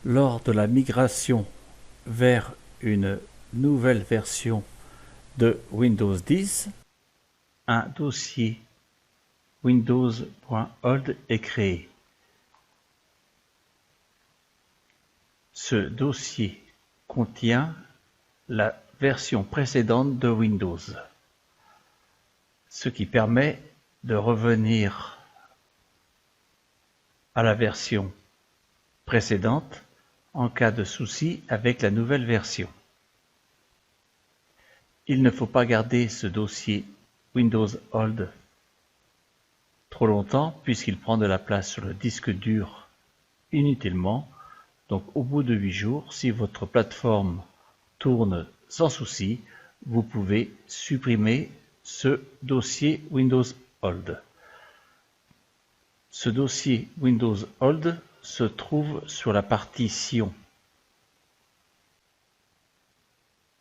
Lors de la migration vers une nouvelle version de Windows 10, un dossier windows.old est créé. Ce dossier contient la version précédente de Windows, ce qui permet de revenir à la version précédente en cas de souci avec la nouvelle version. Il ne faut pas garder ce dossier Windows Old trop longtemps puisqu'il prend de la place sur le disque dur inutilement. Donc au bout de 8 jours, si votre plateforme tourne sans souci, vous pouvez supprimer ce dossier Windows Old. Ce dossier Windows Old se trouve sur la partition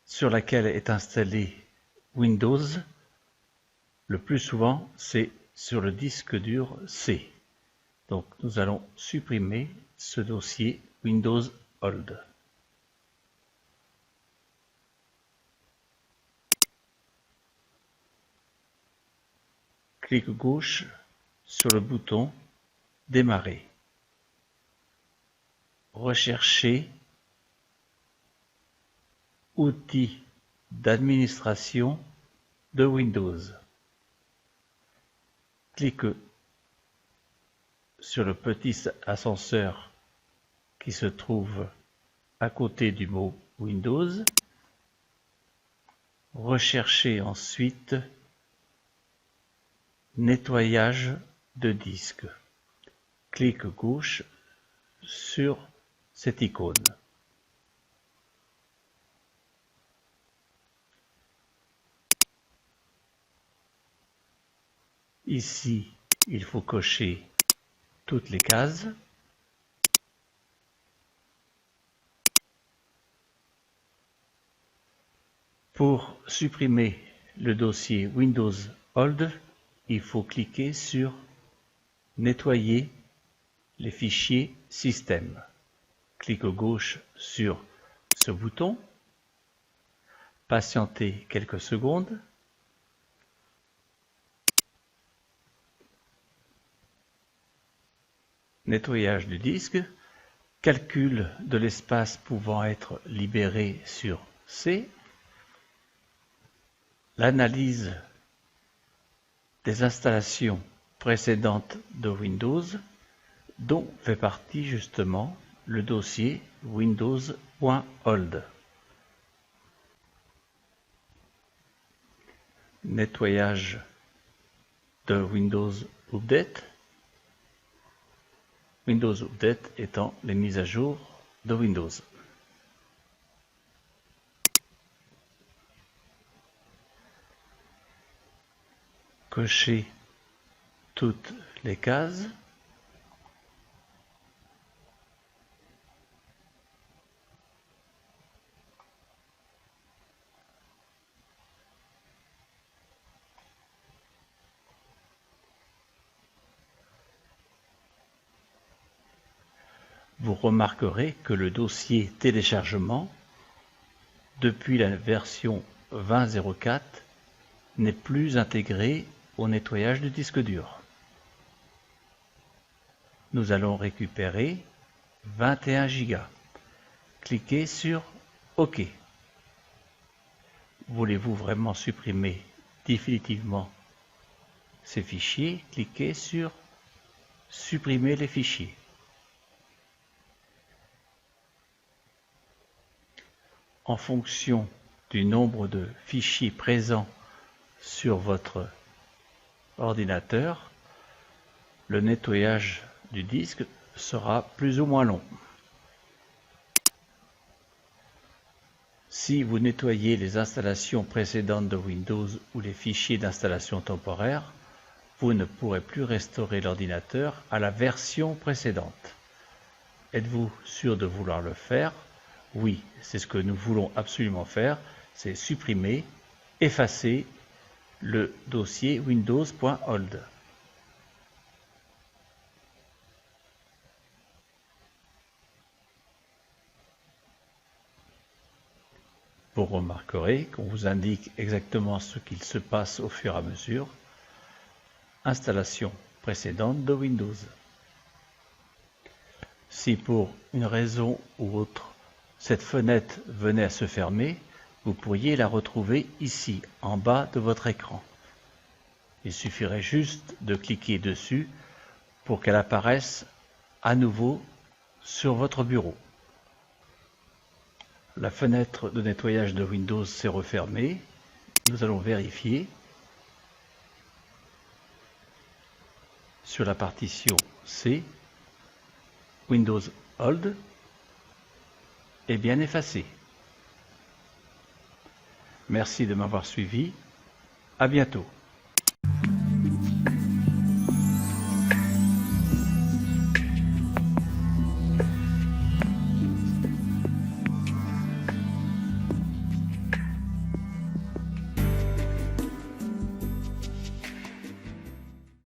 sur laquelle est installé Windows. Le plus souvent, c'est sur le disque dur C. Donc nous allons supprimer ce dossier Windows Old. Clic gauche sur le bouton Démarrer. Recherchez Outils d'administration de Windows. Clique sur le petit ascenseur qui se trouve à côté du mot Windows. Recherchez ensuite Nettoyage de disque. Clic gauche sur cette icône. Ici, il faut cocher toutes les cases. Pour supprimer le dossier Windows Old, il faut cliquer sur Nettoyer les fichiers système. Clic gauche sur ce bouton. Patientez quelques secondes. Nettoyage du disque. Calcul de l'espace pouvant être libéré sur C. L'analyse des installations précédentes de Windows, dont fait partie justement le dossier Windows.old. Nettoyage de Windows Update. Windows Update étant les mises à jour de Windows. Cochez toutes les cases. Vous remarquerez que le dossier téléchargement, depuis la version 20.04, n'est plus intégré au nettoyage du disque dur. Nous allons récupérer 21 Go. Cliquez sur OK. Voulez-vous vraiment supprimer définitivement ces fichiers? Cliquez sur Supprimer les fichiers. En fonction du nombre de fichiers présents sur votre ordinateur, le nettoyage du disque sera plus ou moins long. Si vous nettoyez les installations précédentes de Windows ou les fichiers d'installation temporaire, vous ne pourrez plus restaurer l'ordinateur à la version précédente. Êtes-vous sûr de vouloir le faire? Oui, c'est ce que nous voulons absolument faire, c'est supprimer, effacer le dossier Windows.old. remarquerez qu'on vous indique exactement ce qu'il se passe au fur et à mesure. Installation précédente de Windows. Si pour une raison ou autre, cette fenêtre venait à se fermer, vous pourriez la retrouver ici, en bas de votre écran. Il suffirait juste de cliquer dessus pour qu'elle apparaisse à nouveau sur votre bureau. La fenêtre de nettoyage de Windows s'est refermée. Nous allons vérifier. Sur la partition C, Windows Hold est bien effacé. Merci de m'avoir suivi. À bientôt.